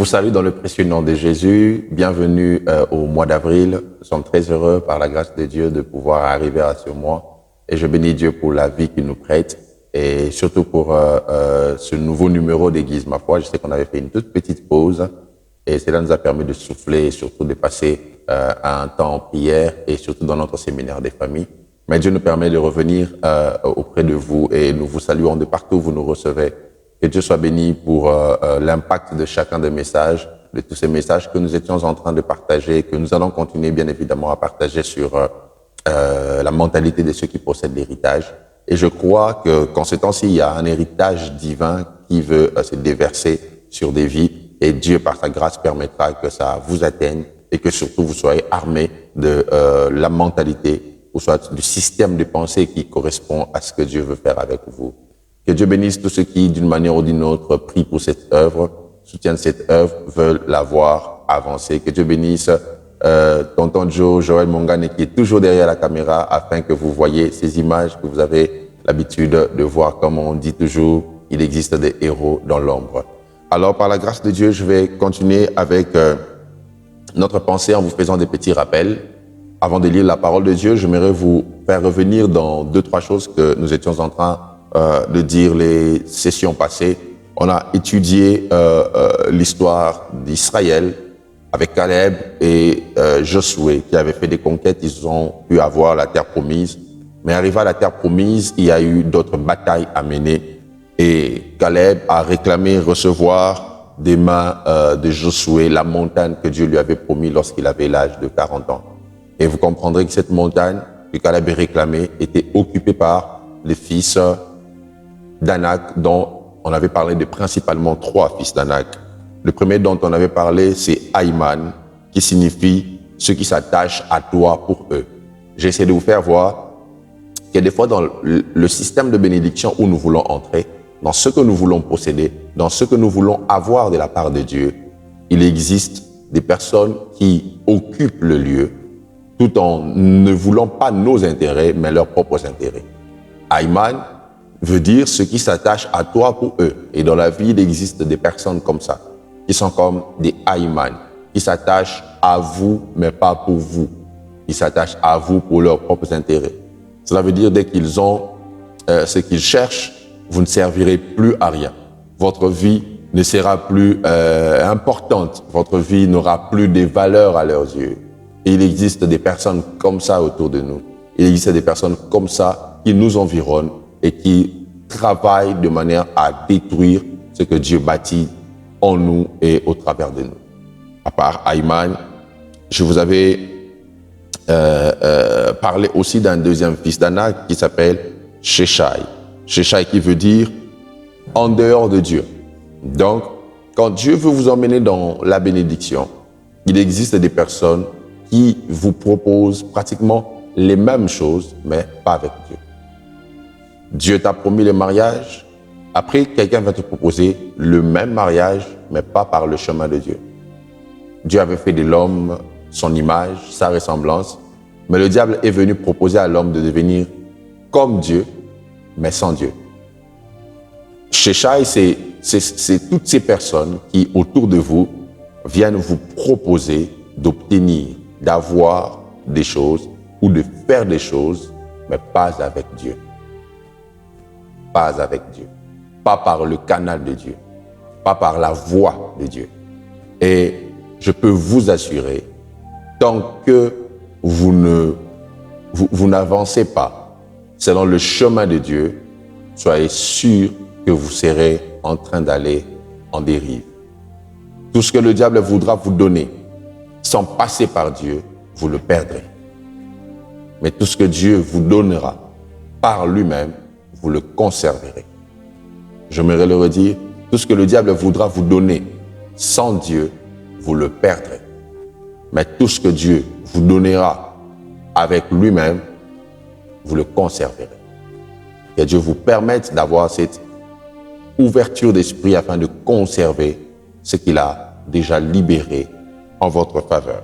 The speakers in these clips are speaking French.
vous salue dans le précieux nom de Jésus. Bienvenue au mois d'avril. Nous sommes très heureux par la grâce de Dieu de pouvoir arriver à ce mois. Et je bénis Dieu pour la vie qu'il nous prête et surtout pour ce nouveau numéro d'Église Ma Foi. Je sais qu'on avait fait une toute petite pause et cela nous a permis de souffler et surtout de passer un temps en prière et surtout dans notre séminaire des familles. Mais Dieu nous permet de revenir auprès de vous et nous vous saluons de partout où vous nous recevez. Que Dieu soit béni pour l'impact de chacun des messages, de tous ces messages que nous étions en train de partager, que nous allons continuer bien évidemment à partager sur la mentalité de ceux qui possèdent l'héritage. Et je crois qu'en ces temps-ci, il y a un héritage divin qui veut se déverser sur des vies. Et Dieu, par sa grâce, permettra que ça vous atteigne et que surtout vous soyez armés de la mentalité ou soit du système de pensée qui correspond à ce que Dieu veut faire avec vous. Que Dieu bénisse tous ceux qui, d'une manière ou d'une autre, prient pour cette œuvre, soutiennent cette œuvre, veulent la voir avancer. Que Dieu bénisse tonton Joe, Joël Mongane, qui est toujours derrière la caméra, afin que vous voyez ces images que vous avez l'habitude de voir. Comme on dit toujours, il existe des héros dans l'ombre. Alors, par la grâce de Dieu, je vais continuer avec notre pensée en vous faisant des petits rappels. Avant de lire la parole de Dieu, j'aimerais vous faire revenir dans 2-3 choses que nous étions en train de dire les sessions passées. On a étudié l'histoire d'Israël avec Caleb et Josué qui avaient fait des conquêtes. Ils ont pu avoir la terre promise. Mais arrivé à la terre promise, il y a eu d'autres batailles à mener. Et Caleb a réclamé recevoir des mains de Josué la montagne que Dieu lui avait promis lorsqu'il avait l'âge de 40 ans. Et vous comprendrez que cette montagne que Caleb a réclamée était occupée par les fils d'Anak, dont on avait parlé de principalement 3 fils d'Anak. Le premier dont on avait parlé, c'est Aïman, qui signifie ceux qui s'attachent à toi pour eux. J'essaie de vous faire voir qu'il y a des fois dans le système de bénédiction où nous voulons entrer, dans ce que nous voulons posséder, dans ce que nous voulons avoir de la part de Dieu, il existe des personnes qui occupent le lieu tout en ne voulant pas nos intérêts, mais leurs propres intérêts. Aïman veut dire ceux qui s'attachent à toi pour eux. Et dans la vie, il existe des personnes comme ça, qui sont comme des Aïman, qui s'attachent à vous, mais pas pour vous. Ils s'attachent à vous pour leurs propres intérêts. Cela veut dire dès qu'ils ont ce qu'ils cherchent, vous ne servirez plus à rien. Votre vie ne sera plus importante. Votre vie n'aura plus de valeur à leurs yeux. Et il existe des personnes comme ça autour de nous. Il existe des personnes comme ça qui nous environnent et qui travaillent de manière à détruire ce que Dieu bâtit en nous et au travers de nous. À part Aïman, je vous avais parlé aussi d'un deuxième fils d'Anak qui s'appelle Sheshai. Sheshai qui veut dire en dehors de Dieu. Donc, quand Dieu veut vous emmener dans la bénédiction, il existe des personnes qui vous proposent pratiquement les mêmes choses, mais pas avec Dieu. Dieu t'a promis le mariage, après quelqu'un va te proposer le même mariage, mais pas par le chemin de Dieu. Dieu avait fait de l'homme son image, sa ressemblance, mais le diable est venu proposer à l'homme de devenir comme Dieu, mais sans Dieu. Sheshai, c'est toutes ces personnes qui, autour de vous, viennent vous proposer d'obtenir, d'avoir des choses ou de faire des choses, mais pas avec Dieu. Pas avec Dieu. Pas par le canal de Dieu. Pas par la voie de Dieu. Et je peux vous assurer, tant que vous n'avancez pas selon le chemin de Dieu, soyez sûr que vous serez en train d'aller en dérive. Tout ce que le diable voudra vous donner, sans passer par Dieu, vous le perdrez. Mais tout ce que Dieu vous donnera par lui-même, vous le conserverez. J'aimerais le redire, tout ce que le diable voudra vous donner sans Dieu, vous le perdrez. Mais tout ce que Dieu vous donnera avec lui-même, vous le conserverez. Que Dieu vous permette d'avoir cette ouverture d'esprit afin de conserver ce qu'il a déjà libéré en votre faveur.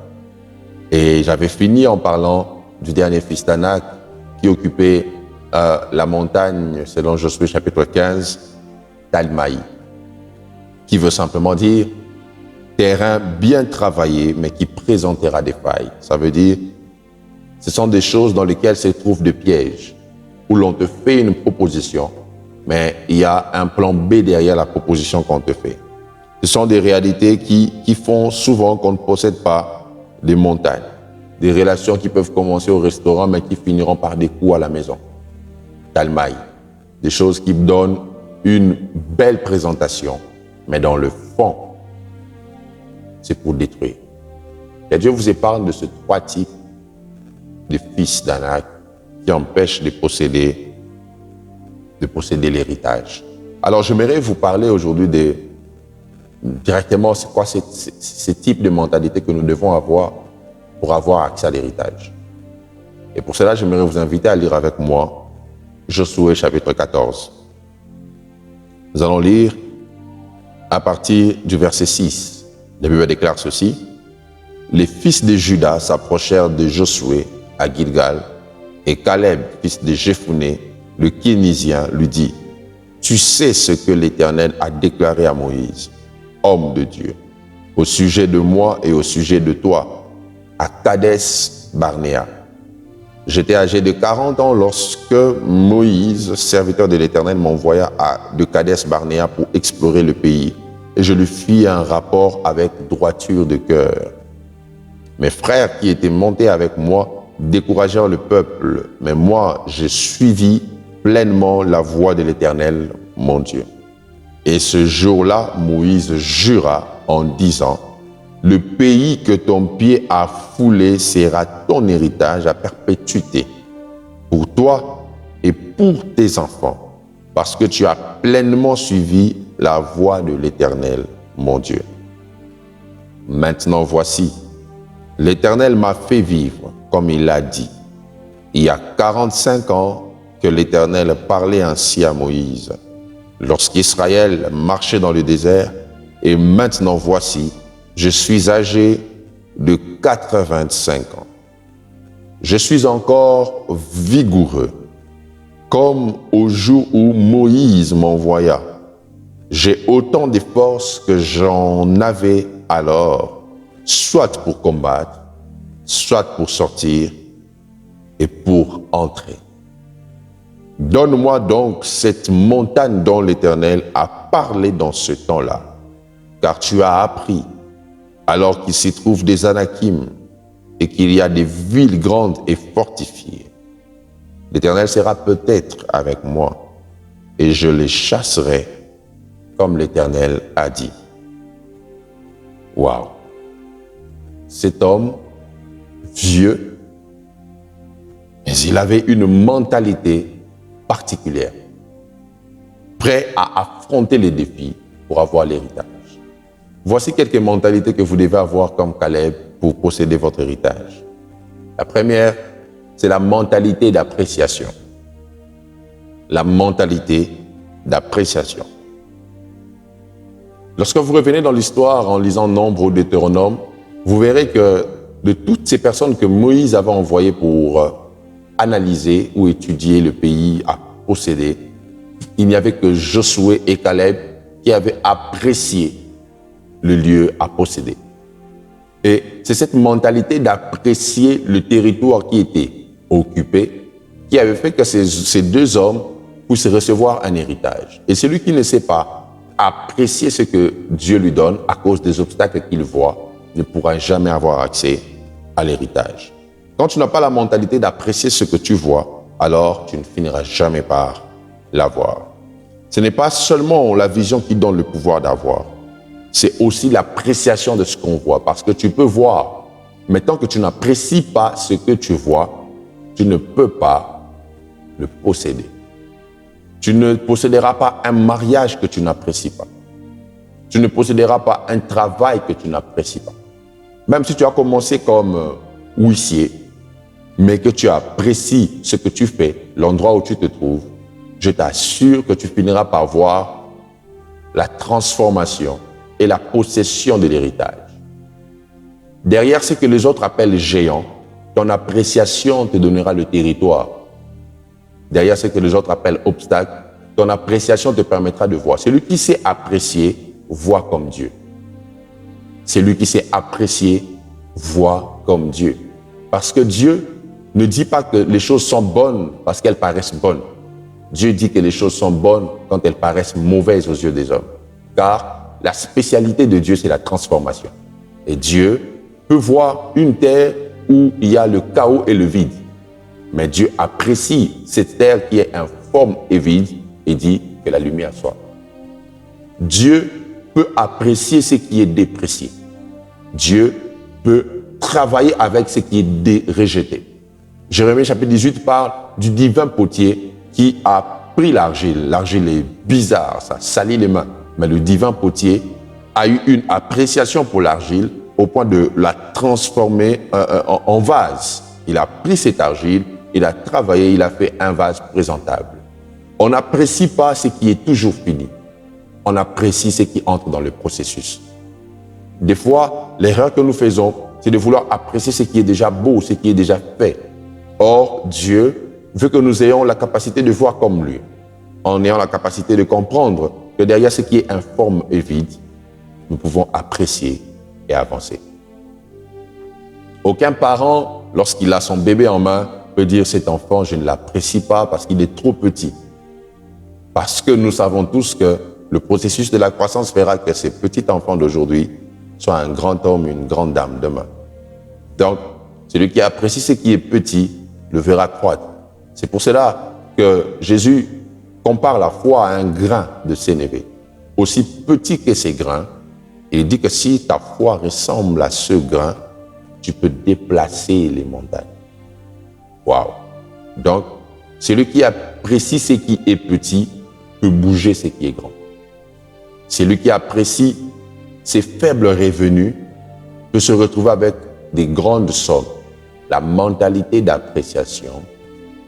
Et j'avais fini en parlant du dernier fils d'Anak qui occupait la montagne, selon Josué chapitre 15, Talmaï, qui veut simplement dire terrain bien travaillé, mais qui présentera des failles. Ça veut dire, ce sont des choses dans lesquelles se trouvent des pièges, où l'on te fait une proposition, mais il y a un plan B derrière la proposition qu'on te fait. Ce sont des réalités qui font souvent qu'on ne possède pas des montagnes, des relations qui peuvent commencer au restaurant, mais qui finiront par des coups à la maison. Talmaille, des choses qui donnent une belle présentation, mais dans le fond, c'est pour détruire. Et Dieu vous épargne de ces trois types de fils d'Anak qui empêchent de posséder l'héritage. Alors, j'aimerais vous parler aujourd'hui directement, c'est quoi ces types de mentalités que nous devons avoir pour avoir accès à l'héritage. Et pour cela, j'aimerais vous inviter à lire avec moi Josué chapitre 14. Nous allons lire à partir du verset 6. La Bible déclare ceci. Les fils de Juda s'approchèrent de Josué à Gilgal, et Caleb, fils de Jephuné, le Kénizien, lui dit, « Tu sais ce que l'Éternel a déclaré à Moïse, homme de Dieu, au sujet de moi et au sujet de toi, à Kadès Barnéa. J'étais âgé de 40 ans lorsque Moïse, serviteur de l'Éternel, m'envoya de Kadès Barnéa pour explorer le pays, et je lui fis un rapport avec droiture de cœur. Mes frères qui étaient montés avec moi découragèrent le peuple, mais moi, j'ai suivi pleinement la voie de l'Éternel, mon Dieu. Et ce jour-là, Moïse jura en disant, « Le pays que ton pied a foulé sera ton héritage à perpétuité, pour toi et pour tes enfants, parce que tu as pleinement suivi la voie de l'Éternel, mon Dieu. Maintenant voici, l'Éternel m'a fait vivre, comme il l'a dit. Il y a 45 ans que l'Éternel parlait ainsi à Moïse, lorsqu'Israël marchait dans le désert, et maintenant voici, je suis âgé de 85 ans. Je suis encore vigoureux, comme au jour où Moïse m'envoya. J'ai autant de force que j'en avais alors, soit pour combattre, soit pour sortir et pour entrer. Donne-moi donc cette montagne dont l'Éternel a parlé dans ce temps-là, car tu as appris, alors qu'il s'y trouve des Anakim et qu'il y a des villes grandes et fortifiées. L'Éternel sera peut-être avec moi et je les chasserai comme l'Éternel a dit. » Waouh! Cet homme, vieux, mais il avait une mentalité particulière, prêt à affronter les défis pour avoir l'héritage. Voici quelques mentalités que vous devez avoir comme Caleb pour posséder votre héritage. La première, c'est la mentalité d'appréciation. La mentalité d'appréciation. Lorsque vous revenez dans l'histoire en lisant Nombre ou Deutéronome, vous verrez que de toutes ces personnes que Moïse avait envoyées pour analyser ou étudier le pays à posséder, il n'y avait que Josué et Caleb qui avaient apprécié le lieu à posséder. Et c'est cette mentalité d'apprécier le territoire qui était occupé qui avait fait que ces deux hommes puissent recevoir un héritage. Et celui qui ne sait pas apprécier ce que Dieu lui donne à cause des obstacles qu'il voit ne pourra jamais avoir accès à l'héritage. Quand tu n'as pas la mentalité d'apprécier ce que tu vois, alors tu ne finiras jamais par l'avoir. Ce n'est pas seulement la vision qui donne le pouvoir d'avoir, c'est aussi l'appréciation de ce qu'on voit. Parce que tu peux voir, mais tant que tu n'apprécies pas ce que tu vois, tu ne peux pas le posséder. Tu ne posséderas pas un mariage que tu n'apprécies pas. Tu ne posséderas pas un travail que tu n'apprécies pas. Même si tu as commencé comme huissier, mais que tu apprécies ce que tu fais, l'endroit où tu te trouves, je t'assure que tu finiras par voir la transformation et la possession de l'héritage. Derrière ce que les autres appellent géant, ton appréciation te donnera le territoire. Derrière ce que les autres appellent obstacle, ton appréciation te permettra de voir. Celui qui sait apprécier, voit comme Dieu. Celui qui sait apprécier voit comme Dieu. Parce que Dieu ne dit pas que les choses sont bonnes parce qu'elles paraissent bonnes. Dieu dit que les choses sont bonnes quand elles paraissent mauvaises aux yeux des hommes. Car la spécialité de Dieu, c'est la transformation. Et Dieu peut voir une terre où il y a le chaos et le vide. Mais Dieu apprécie cette terre qui est informe et vide et dit que la lumière soit. Dieu peut apprécier ce qui est déprécié. Dieu peut travailler avec ce qui est rejeté. Jérémie chapitre 18 parle du divin potier qui a pris l'argile. L'argile est bizarre, ça salit les mains. Mais le divin potier a eu une appréciation pour l'argile au point de la transformer en vase. Il a pris cette argile, il a travaillé, il a fait un vase présentable. On n'apprécie pas ce qui est toujours fini. On apprécie ce qui entre dans le processus. Des fois, l'erreur que nous faisons, c'est de vouloir apprécier ce qui est déjà beau, ce qui est déjà fait. Or, Dieu veut que nous ayons la capacité de voir comme lui, en ayant la capacité de comprendre que derrière ce qui est informe et vide, nous pouvons apprécier et avancer. Aucun parent, lorsqu'il a son bébé en main, peut dire « cet enfant, je ne l'apprécie pas parce qu'il est trop petit ». Parce que nous savons tous que le processus de la croissance fera que ces petits enfants d'aujourd'hui soient un grand homme, une grande dame demain. Donc, celui qui apprécie ce qui est petit le verra croître. C'est pour cela que Jésus compare la foi à un grain de sénévé. Aussi petit que ces grains, il dit que si ta foi ressemble à ce grain, tu peux déplacer les montagnes. Waouh! Donc, celui qui apprécie ce qui est petit peut bouger ce qui est grand. Celui qui apprécie ses faibles revenus peut se retrouver avec des grandes sommes. La mentalité d'appréciation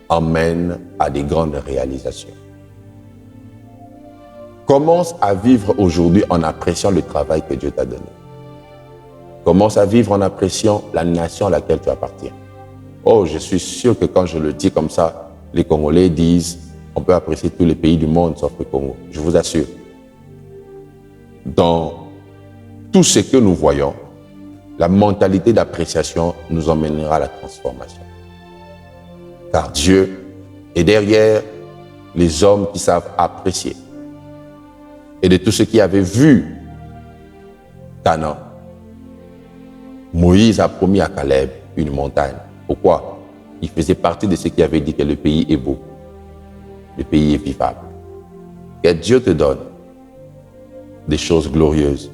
emmène à des grandes réalisations. Commence à vivre aujourd'hui en appréciant le travail que Dieu t'a donné. Commence à vivre en appréciant la nation à laquelle tu appartiens. Oh, je suis sûr que quand je le dis comme ça, les Congolais disent on peut apprécier tous les pays du monde sauf le Congo. Je vous assure. Dans tout ce que nous voyons, la mentalité d'appréciation nous emmènera à la transformation. Car Dieu est derrière les hommes qui savent apprécier. Et de tous ceux qui avaient vu Canaan, Moïse a promis à Caleb une montagne. Pourquoi? Il faisait partie de ceux qui avaient dit que le pays est beau, le pays est vivable. Que Dieu te donne des choses glorieuses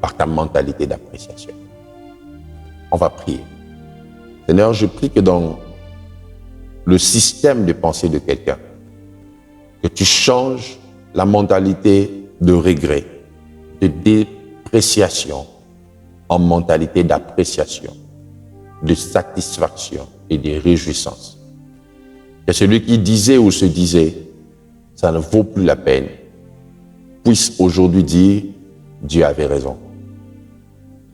par ta mentalité d'appréciation. On va prier. Seigneur, je prie que dans le système de pensée de quelqu'un, que tu changes la mentalité de regret, de dépréciation en mentalité d'appréciation, de satisfaction et de réjouissance. Que celui qui disait ou se disait, ça ne vaut plus la peine, puisse aujourd'hui dire, Dieu avait raison.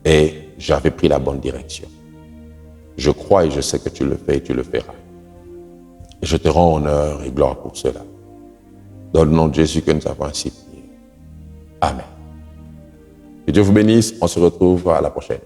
Et j'avais pris la bonne direction. Je crois et je sais que tu le fais et tu le feras. Et je te rends honneur et gloire pour cela. Dans le nom de Jésus que nous avons ainsi prié. Amen. Que Dieu vous bénisse. On se retrouve à la prochaine.